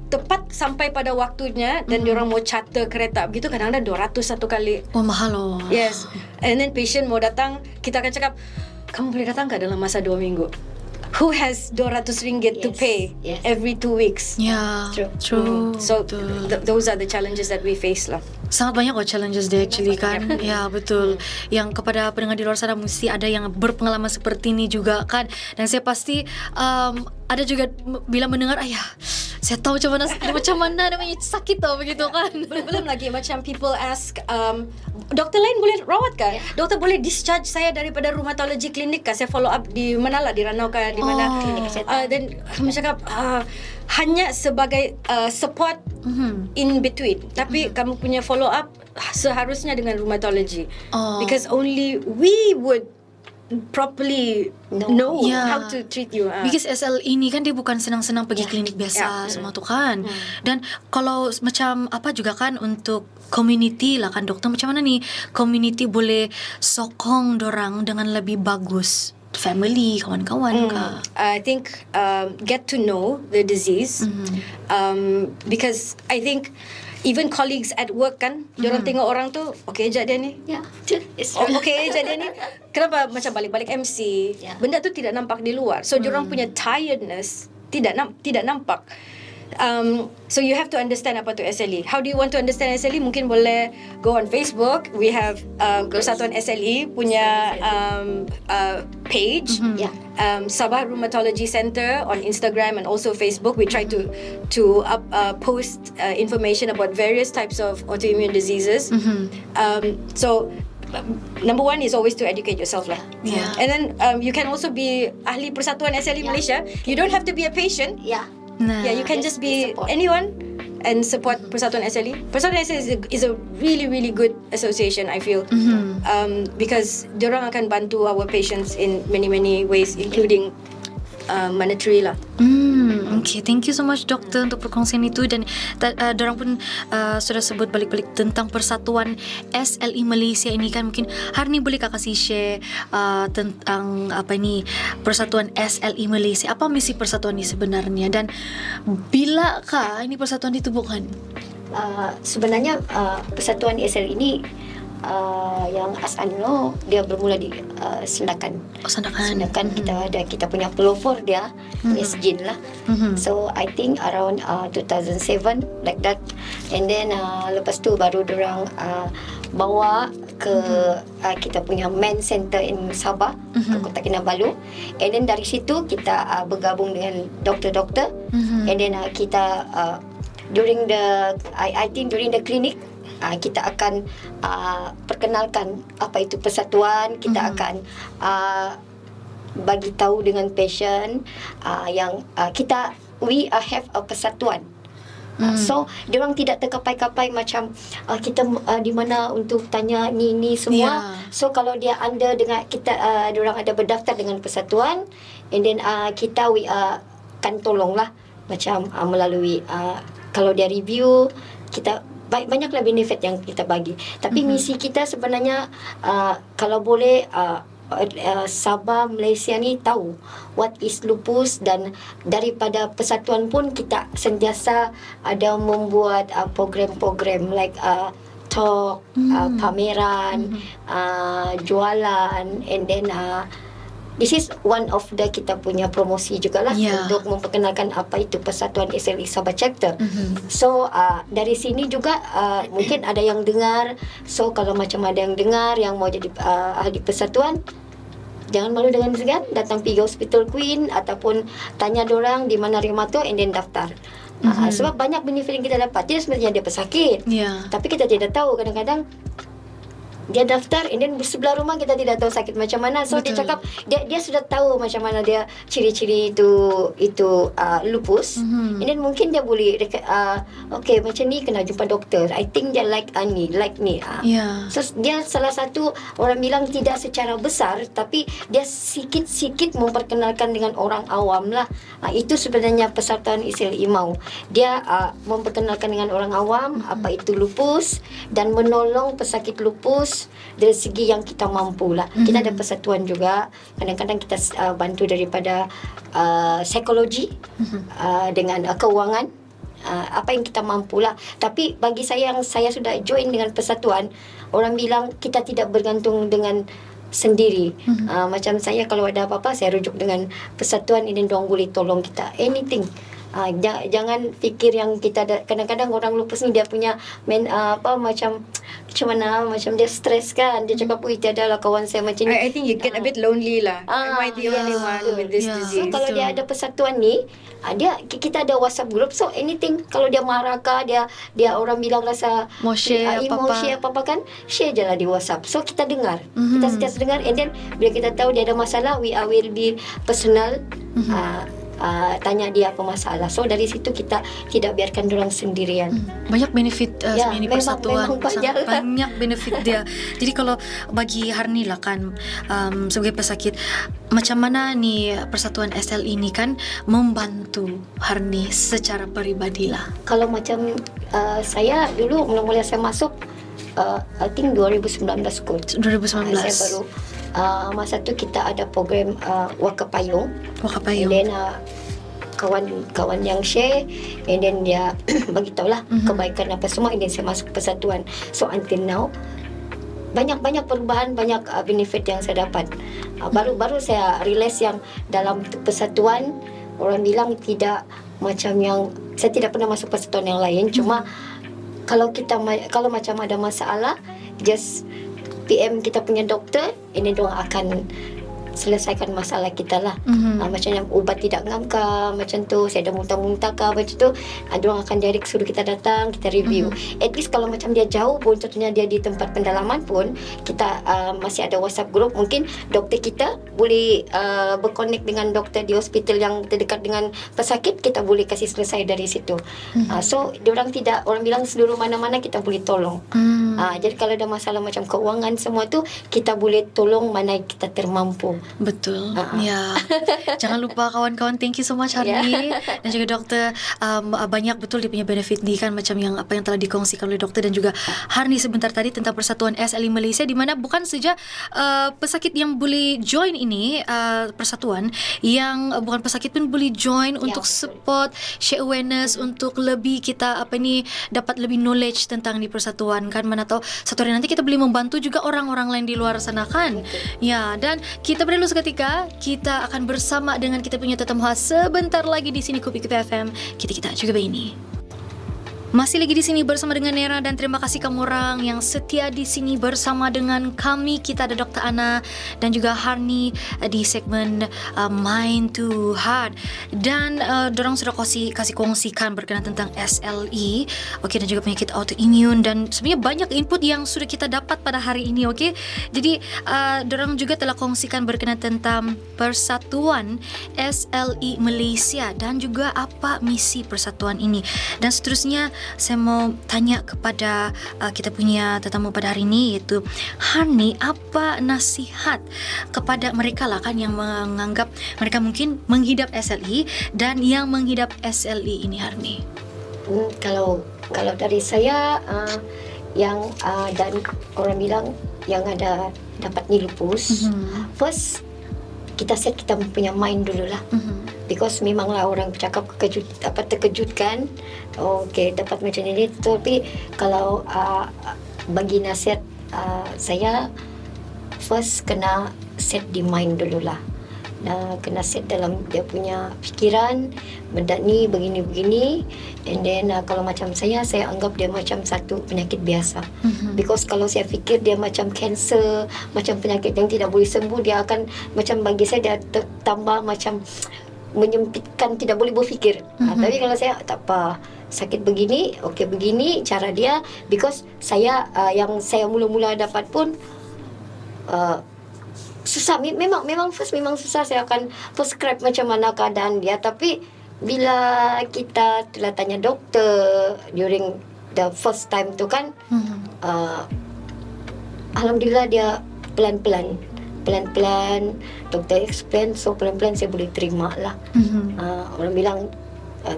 tepat sampai pada waktunya dan diorang mau charter kereta begitu, kadang-kadang 200 satu kali. Oh mahal loh. Yes. And then patient mau datang, kita akan cakap, kamu boleh datang tak dalam masa 2 minggu? Who has 200 ringgit to pay every 2 weeks? True. So those are the challenges that we face lah. Sangat banyak challenges dia actually kan. Ya betul. Yang kepada pendengar di luar sana mesti ada yang berpengalaman seperti ini juga kan. Dan saya pasti ada juga bila mendengar, ayah, saya tahu macam mana namanya sakit tau begitu kan. Belum lagi macam people ask, doktor lain boleh rawat kah? Doktor boleh discharge saya daripada rheumatology klinik kah? Saya follow up di mana lah, di Ranau kah, di mana? Dan kami cakap hanya sebagai support in between. Tapi kamu punya follow up seharusnya dengan rheumatology, because only we would properly know how to treat you. Because SLE ini kan dia bukan senang-senang pergi klinik biasa semua tu kan. Dan kalau macam apa juga kan untuk community lah kan doktor, macam mana ni community boleh sokong dorang dengan lebih bagus, family, kawan-kawan I think get to know the disease, because I think even colleagues at work kan, diorang tengok orang tu, okay je dia ni. Okay je dia ni. Kenapa macam balik-balik MC, benda tu tidak nampak di luar. So diorang punya tiredness tidak nampak. So you have to understand apa tu SLE. How do you want to understand SLE? Mungkin boleh go on Facebook. We have Persatuan SLE punya page, Sabah Rheumatology Center on Instagram and also Facebook. We try to post information about various types of autoimmune diseases. So number one is always to educate yourself lah. And then you can also be ahli Persatuan SLE Malaysia. You don't have to be a patient. You can just be anyone and support Persatuan SLE. Persatuan SLE is a really, really good association, I feel. Because diorang akan bantu our patients in many, many ways, including monetary lah. Okay, thank you so much doktor untuk perkongsian itu. Dan dorang pun sudah sebut balik-balik tentang Persatuan SLE Malaysia ini kan. Mungkin hari ni boleh kasih share tentang apa ni Persatuan SLE Malaysia, apa misi persatuan ini sebenarnya, dan bilakah ini persatuan ditubuhkan? Sebenarnya Persatuan SLE ini yang asalnya dia bermula di Sandakan. Sandakan kita punya pelopor dia, Mesjid lah. So I think around 2007 like that, and then lepas tu baru dorang bawa ke kita punya main center in Sabah, ke Kota Kinabalu, and then dari situ kita bergabung dengan doktor-doktor, and then kita during the I think during the clinic kita akan perkenalkan apa itu persatuan. Kita akan bagi tahu dengan patient yang we have a persatuan. So diorang tidak terkapai-kapai macam kita di mana untuk tanya ni semua. So kalau dia under dengan kita, diorang ada berdaftar dengan persatuan, and then kita akan tolonglah macam melalui kalau dia review, kita banyaklah benefit yang kita bagi. Tapi misi kita sebenarnya kalau boleh Sabah Malaysia ni tahu what is lupus, dan daripada persatuan pun kita sentiasa ada membuat program-program like talk, pameran, jualan, and then this is one of the kita punya promosi jugalah untuk memperkenalkan apa itu Persatuan SLE Sabah Chapter. So dari sini juga mungkin ada yang dengar. So kalau macam ada yang dengar yang mau jadi ahli persatuan, jangan malu dengan segan, datang pergi Hospital Queen ataupun tanya dorang di mana rheumato, and then daftar. Sebab banyak benefit yang kita dapat. Dia sebenarnya dia pesakit, tapi kita tidak tahu. Kadang-kadang dia daftar, and then sebelah rumah kita tidak tahu sakit macam mana. So dia cakap dia sudah tahu macam mana dia ciri-ciri itu lupus, and then mungkin dia boleh okay macam ni kena jumpa doktor, I think dia like ni. So dia salah satu orang bilang tidak secara besar, tapi dia sikit-sikit memperkenalkan dengan orang awam lah. Itu sebenarnya Persatuan SLE mau. Dia memperkenalkan dengan orang awam apa itu lupus, dan menolong pesakit lupus dari segi yang kita mampu lah. Kita ada persatuan juga. Kadang-kadang kita bantu daripada psikologi, dengan keuangan, apa yang kita mampu lah. Tapi bagi saya yang saya sudah join dengan persatuan, orang bilang kita tidak bergantung dengan sendiri. Macam saya kalau ada apa-apa saya rujuk dengan persatuan ini, dong boleh tolong kita anything. Jangan fikir yang kita ada. Kadang-kadang orang lupus ni dia punya macam dia stres kan. Dia cakap tiada lah kawan saya macam ni. I think you get a bit lonely lah. Am I the only one with this disease? So kalau dia ada persatuan ni, kita ada WhatsApp group. So anything, kalau dia marah kah, dia orang bilang rasa emosi apa-apa kan, share je lah di WhatsApp. So kita dengar, kita sentiasa dengar, and then bila kita tahu dia ada masalah, we will be personal. tanya dia apa masalah. So dari situ kita tidak biarkan orang sendirian. Banyak benefit sebenarnya persatuan, memang banyak benefit dia. Jadi kalau bagi Harni lah kan, sebagai pesakit, macam mana nih persatuan SL ini kan membantu Harni secara pribadi lah? Kalau macam saya dulu mula-mula saya masuk, I think 2019 kot. 2019. Saya baru masa tu kita ada program Wakapayung. Wakapayung. And then kawan-kawan yang share, and then dia bagi tahulah kebaikan apa semua, and then saya masuk persatuan. So until now banyak perubahan, banyak benefit yang saya dapat. Baru saya realize yang dalam persatuan orang bilang tidak macam yang saya tidak pernah masuk persatuan yang lain. Cuma kalau macam ada masalah, just PM kita punya doktor, ini diorang akan selesaikan masalah kita lah. Macam yang ubat tidak ngam ke, macam tu saya dah muntah-muntah ke, macam tu diorang akan direct suruh kita datang, kita review. At least kalau macam dia jauh pun, contohnya dia di tempat pendalaman pun, kita masih ada WhatsApp group, mungkin doktor kita boleh berconnect dengan doktor di hospital yang terdekat dengan pesakit, kita boleh kasih selesai dari situ. So diorang tidak, orang bilang seluruh mana-mana kita boleh tolong. Jadi kalau ada masalah macam keuangan semua tu, kita boleh tolong mana kita termampu. Betul. Ya. Jangan lupa kawan-kawan, thank you so much Harni dan juga doktor. Banyak betul dia punya benefit ni kan, macam yang apa yang telah dikongsikan oleh doktor dan juga Harni sebentar tadi tentang persatuan SLI Malaysia, di mana bukan saja pesakit yang boleh join ini, persatuan yang bukan pesakit pun boleh join untuk support, share awareness, untuk lebih kita dapat lebih knowledge tentang di persatuan kan. Mana tahu satu hari nanti kita boleh membantu juga orang-orang lain di luar sana kan. Ya, dan kita dulu seketika, kita akan bersama dengan kita punya tetamu khas sebentar lagi di sini Kopi FM. Kita juga begini. Masih lagi di sini bersama dengan Nera, dan terima kasih kamu orang yang setia di sini bersama dengan kami. Kita ada Dr. Ana dan juga Harni di segmen Mind to Heart, dan dorang sudah kasih kongsikan berkenaan tentang SLE, okey, dan juga penyakit autoimun, dan sebenarnya banyak input yang sudah kita dapat pada hari ini, okey. Jadi dorang juga telah kongsikan berkenaan tentang persatuan SLE Malaysia dan juga apa misi persatuan ini, dan seterusnya. Saya mau tanya kepada kita punya tetamu pada hari ini, iaitu Harni, apa nasihat kepada mereka lah kan yang menganggap mereka mungkin menghidap SLE dan yang menghidap SLE ini, Harni? Kalau dari saya yang dan orang bilang yang ada dapat ni lupus, first kita set kita punya mind dulu lah. Because memanglah orang bercakap terkejutkan, okey dapat macam ini. Tapi kalau bagi nasihat saya, first kena set di mind dululah. Kena set dalam dia punya fikiran, benda ni begini-begini. And then kalau macam saya anggap dia macam satu penyakit biasa. Because kalau saya fikir dia macam kanser, macam penyakit yang tidak boleh sembuh, dia akan macam, bagi saya dia tambah macam menyempitkan, tidak boleh berfikir. Tapi kalau saya tak apa, sakit begini, okey begini cara dia. Because saya yang saya mula-mula dapat pun susah. Memang first memang susah. Saya akan prescribe macam mana keadaan dia. Tapi bila kita telah tanya doktor during the first time tu kan, alhamdulillah dia pelan-pelan doktor explain, so pelan-pelan saya boleh terima lah. Orang bilang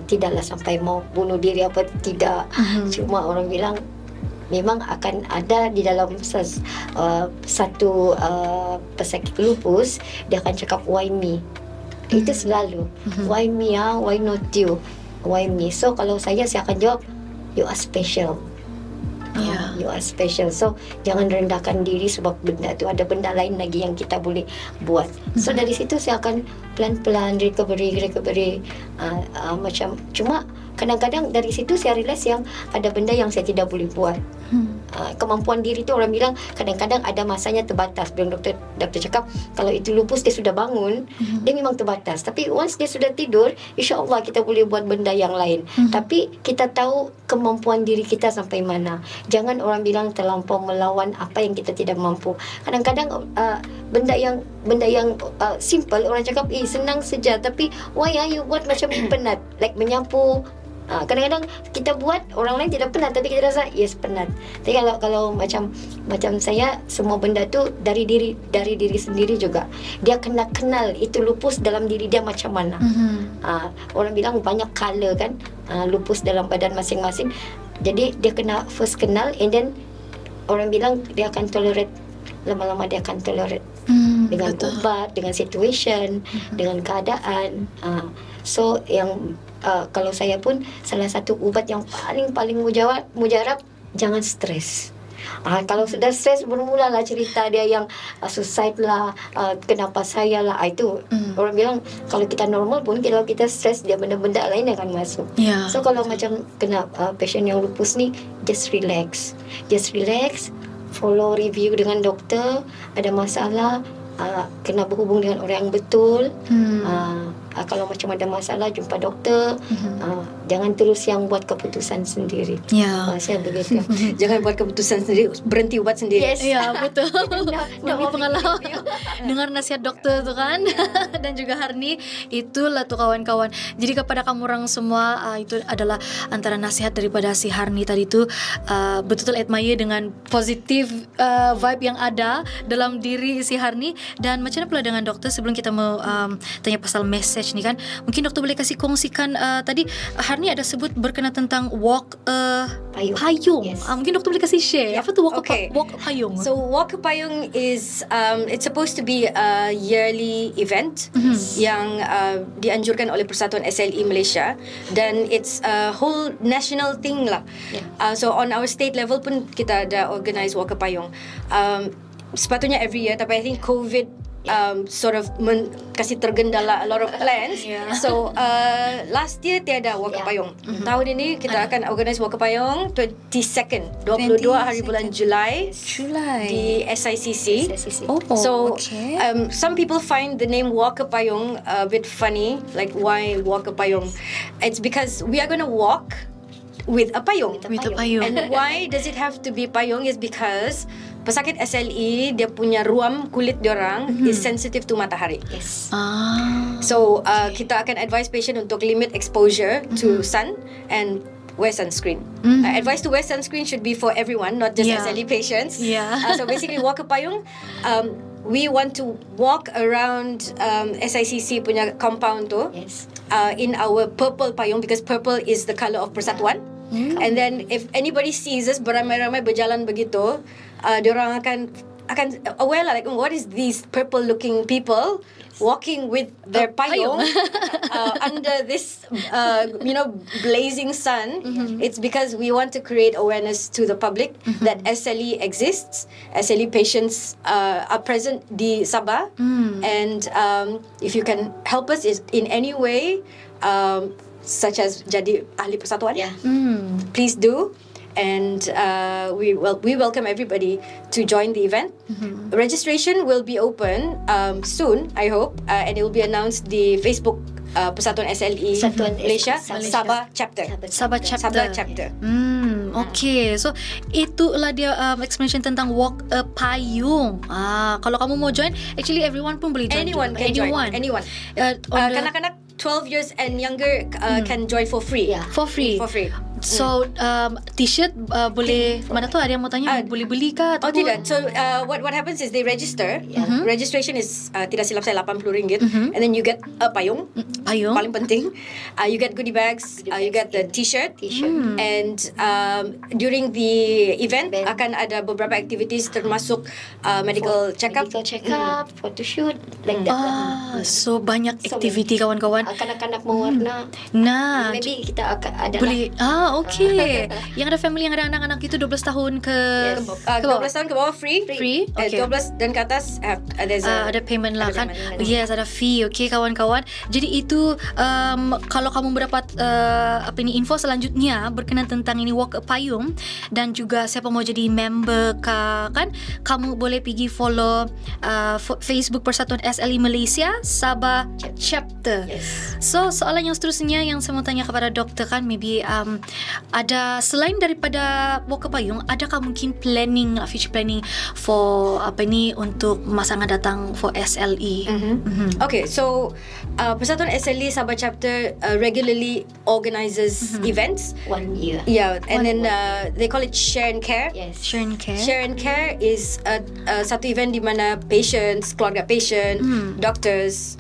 tidaklah sampai mau bunuh diri apa tidak. Cuma orang bilang memang akan ada di dalam satu pesakit lupus, dia akan cakap why me. Itu selalu why me, why not you, why me. So kalau saya akan jawab, you are special. You are special. So jangan rendahkan diri sebab benda tu ada benda lain lagi yang kita boleh buat. So dari situ saya akan pelan-pelan recovery macam. Cuma kadang-kadang dari situ saya realize yang ada benda yang saya tidak boleh buat. kemampuan diri tu orang bilang kadang-kadang ada masanya terbatas. Dan doktor cakap kalau itu lupus dia sudah bangun, dia memang terbatas. Tapi once dia sudah tidur, insya-Allah kita boleh buat benda yang lain. Tapi kita tahu kemampuan diri kita sampai mana. Jangan orang bilang terlampau melawan apa yang kita tidak mampu. Kadang-kadang benda yang simple orang cakap senang saja, tapi why are you buat macam penat, like menyapu. Kadang-kadang kita buat orang lain tidak penat, tapi kita rasa yes penat. Tapi kalau macam saya, semua benda tu dari diri sendiri juga. Dia kena kenal itu lupus dalam diri dia macam mana. Orang bilang banyak color kan, lupus dalam badan masing-masing. Jadi dia kena first kenal, and then orang bilang dia akan tolerate, lama-lama dia akan tolerate dengan ubat, dengan situation, dengan keadaan. So yang kalau saya pun salah satu ubat yang paling mujarab, jangan stres. Kalau sudah stres, bermulalah cerita dia yang suicide lah, kenapa saya lah. Itu orang bilang kalau kita normal pun, kalau kita stres, dia benda-benda lain akan masuk. So kalau macam kena patient yang lupus ni, just relax, follow review dengan doktor. Ada masalah, kena berhubung dengan orang yang betul. Kalau macam ada masalah, jumpa doktor. Jangan terus yang buat keputusan sendiri. Saya begitu. Jangan buat keputusan sendiri, berhenti ubat sendiri. Yes. Ya, betul. Demi pengalaman dengar nasihat dokter tu kan. Dan juga Harni, itulah tu kawan-kawan. Jadi kepada kamu orang semua, itu adalah antara nasihat daripada si Harni tadi tu. Betul-betul admire dengan positif vibe yang ada dalam diri si Harni. Dan macam mana pula dengan doktor, sebelum kita mau tanya pasal message ni kan, mungkin doktor boleh kasih kongsikan tadi Harni ada sebut berkenaan tentang walk payung. Yes. Mungkin doktor boleh kasih share apa tu walk payung. So walk payung is it's supposed to be a yearly event yang dianjurkan oleh Persatuan SLE Malaysia, dan it's a whole national thing lah. So on our state level pun kita ada organize walk payung. Sepatutnya every year, tapi I think COVID sort of kasih tergendala a lot of plans. So last year tiada walk payung. Tahun ini kita akan organize walk payung 22nd 22 hari bulan Julai di SICC. So some people find the name walk payung a bit funny, like why walk payung? It's because we are going to walk with a payung. And why does it have to be payung is because pesakit SLE, dia punya ruam kulit diorang is sensitive to matahari. So kita akan advise patient untuk limit exposure to sun and wear sunscreen. Advice to wear sunscreen should be for everyone, not just SLE patients. So basically walk payung, we want to walk around SICC punya compound tu in our purple payung, because purple is the color of Persatuan. And then if anybody sees us beramai-ramai berjalan begitu, diorang akan aware lah, like what is these purple looking people walking with their payung under this blazing sun. It's because we want to create awareness to the public that SLE exists. SLE patients are present di Sabah, and if you can help us in any way, such as jadi ahli persatuan, please do. And we welcome everybody to join the event. Registration will be open soon, I hope, and it will be announced the Facebook Persatuan SLE Malaysia Sabah chapter. Sabah chapter. Okay, so itulah dia explanation tentang walk payung. Kalau kamu mau join, actually everyone pun boleh join. Anyone can join. Anyone. Kanak-kanak 12 years and younger can join for free. For free. So t-shirt boleh, mana tu ada yang mau tanya, boleh beli kah? Oh tidak. So what happens is they register. Registration is tidak silap saya RM80, and then you get a payung. Paling penting. You get goodie bags. You get the t-shirt. And during the event akan ada beberapa activities, termasuk medical check-up, photoshoot, like that. So banyak activity kawan-kawan. Kanak-kanak mewarna. Nah, maybe kita akan ada boleh. Okay. Yang ada family yang ada anak-anak itu 12 tahun ke 12 tahun ke bawah free. Okay. 12 dan ke atas ada payment lah kan. Yes, ada fee. Okay kawan-kawan. Jadi itu kalau kamu mendapat info selanjutnya berkenaan tentang ini Walk Payung dan juga siapa mau jadi member kan, kamu boleh pergi follow Facebook Persatuan SLE Malaysia Sabah Chapter. So soalan yang seterusnya yang saya mau tanya kepada doktor kan, maybe ada selain daripada Walk Payung, adakah mungkin future planning for untuk masa yang datang for SLE? Okay, so Persatuan SLE Sabah Chapter regularly organizes events 1 year. Yeah, and then they call it Share and Care. Yes. Share and Care. Share and Care is satu event di mana patients, keluarga patient, doctors,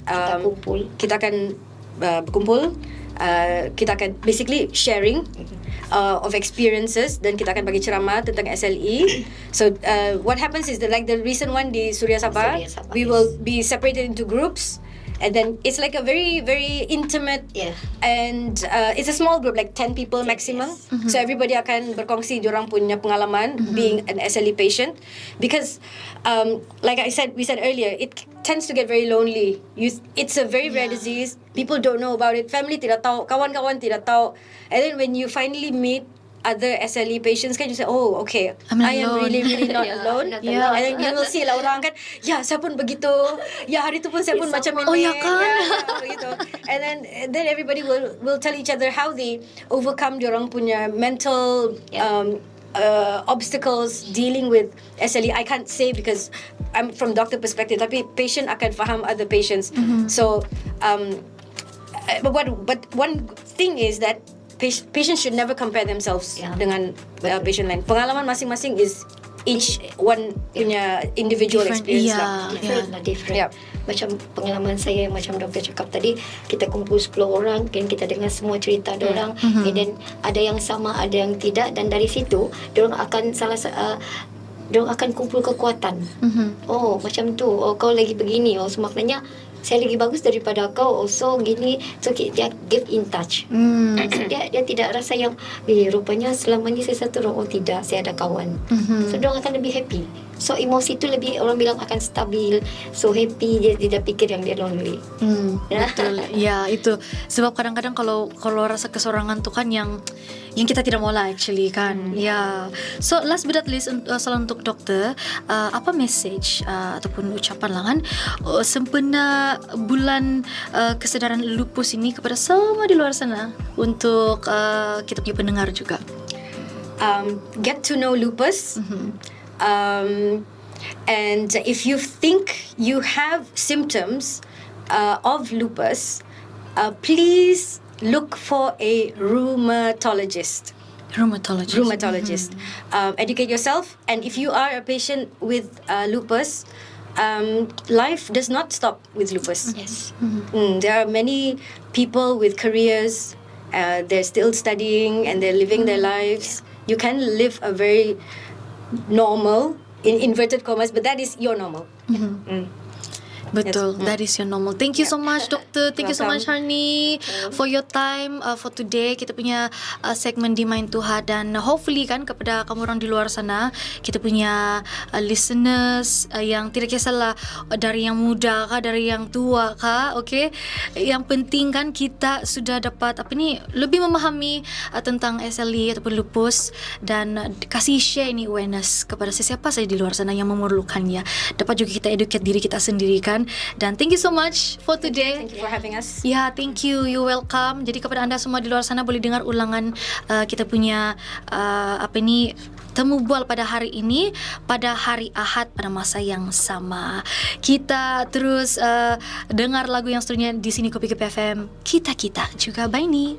kita akan berkumpul. Kita akan basically sharing of experiences dan kita akan bagi ceramah tentang SLE. So what happens is that like the recent one di Suria Sabah, we will be separated into groups. And then it's like a very, very intimate and it's a small group, like 10 people maximum. So everybody akan berkongsi diorang punya pengalaman being an SLE patient. Because like we said earlier, it tends to get very lonely. It's a very rare disease. People don't know about it. Family tidak tahu, kawan-kawan tidak tahu. And then when you finally meet other SLE patients kan, you say, oh okay, I am really not alone. And then you will see lah orang kan, saya pun begitu, hari tu pun saya pun macam ini. Begitu. And then everybody will tell each other how they overcome diorang punya mental obstacles dealing with SLE. I can't say because I'm from doctor perspective, tapi patient akan faham other patients. So but one thing is that patients should never compare themselves dengan patient lain. Pengalaman masing-masing is each one punya individual experience lah. Different. Macam pengalaman saya, macam doktor cakap tadi, kita kumpul 10 orang, kan kita dengar semua cerita diorang, dan ada yang sama, ada yang tidak, dan dari situ diorang akan diorang akan kumpul kekuatan. Oh macam tu, kau lagi begini, so maknanya saya lagi bagus daripada kau, so gini, so dia give in touch. Dia tidak rasa yang rupanya selama ni saya satu orang, tidak, saya ada kawan. So dia akan lebih happy. So emosi tu lebih, orang bilang akan stabil, so happy, dia tidak fikir yang dia lonely. Betul. Ya itu sebab kadang-kadang kalau rasa kesorangan tu kan yang kita tidak mau lah actually kan. So last but not least, soalan untuk doktor, apa message ataupun ucapan lah kan sempena bulan kesedaran lupus ini kepada semua di luar sana untuk kita punya pendengar juga? Get to know lupus. And if you think you have symptoms of lupus, please look for a rheumatologist. Educate yourself, and if you are a patient with lupus, life does not stop with lupus. There are many people with careers, they're still studying and they're living their lives. You can live a very normal, in inverted commas, but that is your normal. Betul, that is your normal. Thank you so much, doktor. Thank you so much, Hani, for your time for today. Kita punya segmen di Main Tuhan, dan hopefully kan kepada kamu orang di luar sana, kita punya listeners yang tidak kisahlah dari yang muda kah, dari yang tua kah, okay? Yang penting kan kita sudah dapat lebih memahami tentang SLE ataupun lupus, dan kasih share ini awareness kepada sesiapa saja di luar sana yang memerlukannya. Dapat juga kita educate diri kita sendiri kan. Dan thank you so much for today. Thank you for having us. Thank you. You welcome. Jadi kepada anda semua di luar sana, boleh dengar ulangan kita punya temu bual pada hari ini, pada hari Ahad pada masa yang sama. Kita terus dengar lagu yang seterusnya di sini Kopi FM. Kita juga. Bye ni.